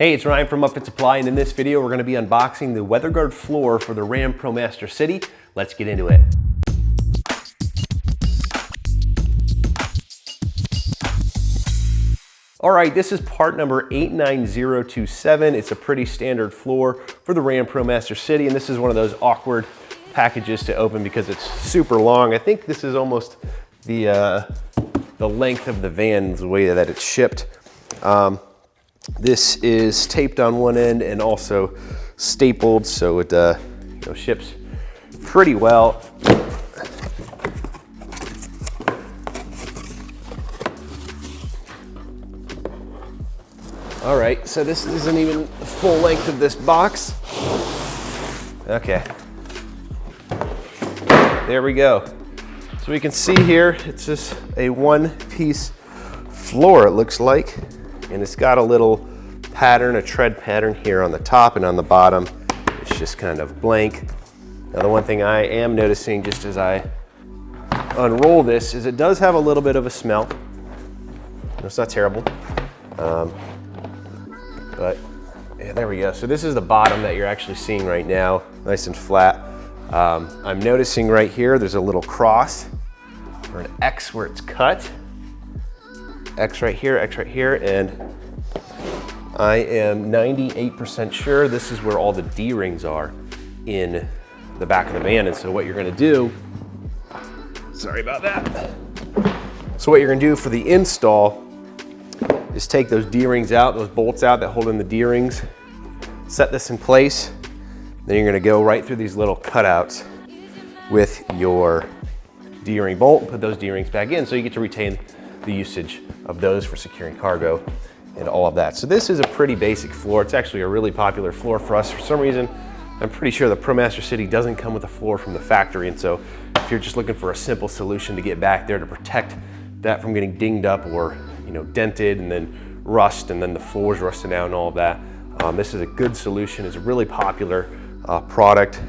Hey, it's Ryan from Upfit Supply, and in this video we're going to be unboxing the weatherguard floor for the RAM ProMaster City. Let's get into it. All right, this is part number 89027. It's a pretty standard floor for the RAM ProMaster City, and this is one of those awkward packages to open because it's super long. I think this is almost the length of the van, the way that it's shipped. This is taped on one end and also stapled, so it ships pretty well. All right, so this isn't even the full length of this box. Okay, there we go. So we can see here, it's just a one-piece floor, it looks like. And it's got a little pattern, a tread pattern here on the top, and on the bottom, it's just kind of blank. Now, the one thing I am noticing just as I unroll this is it does have a little bit of a smell. It's not terrible, but yeah, there we go. So this is the bottom that you're actually seeing right now, nice and flat. I'm noticing right here, there's a little cross or an X where it's cut. X right here, and I am 98% sure this is where all the D-rings are in the back of the van. And so what you're gonna do, sorry about that. So what you're gonna do for the install is take those D-rings out, those bolts out that hold in the D-rings, set this in place, then you're gonna go right through these little cutouts with your D-ring bolt and put those D-rings back in so you get to retain the usage of those for securing cargo and all of that. So this is a pretty basic floor. It's actually a really popular floor for us. For some reason, I'm pretty sure the ProMaster City doesn't come with a floor from the factory. And so if you're just looking for a simple solution to get back there to protect that from getting dinged up or dented and then rust and then the floors rusting out and all of that, this is a good solution. It's a really popular product.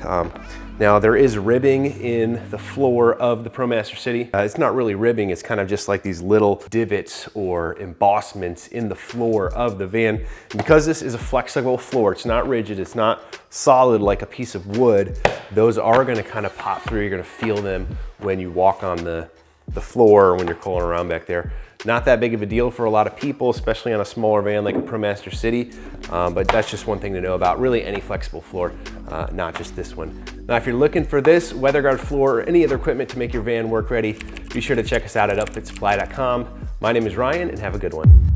Now there is ribbing in the floor of the ProMaster City. It's not really ribbing, it's kind of just like these little divots or embossments in the floor of the van. And because this is a flexible floor, it's not rigid, it's not solid like a piece of wood, those are gonna kind of pop through. You're gonna feel them when you walk on the floor or when you're crawling around back there. Not that big of a deal for a lot of people, especially on a smaller van like a ProMaster City, but that's just one thing to know about really any flexible floor, not just this one. Now, if you're looking for this weatherguard floor or any other equipment to make your van work ready, be sure to check us out at upfitsupply.com. My name is Ryan, and have a good one.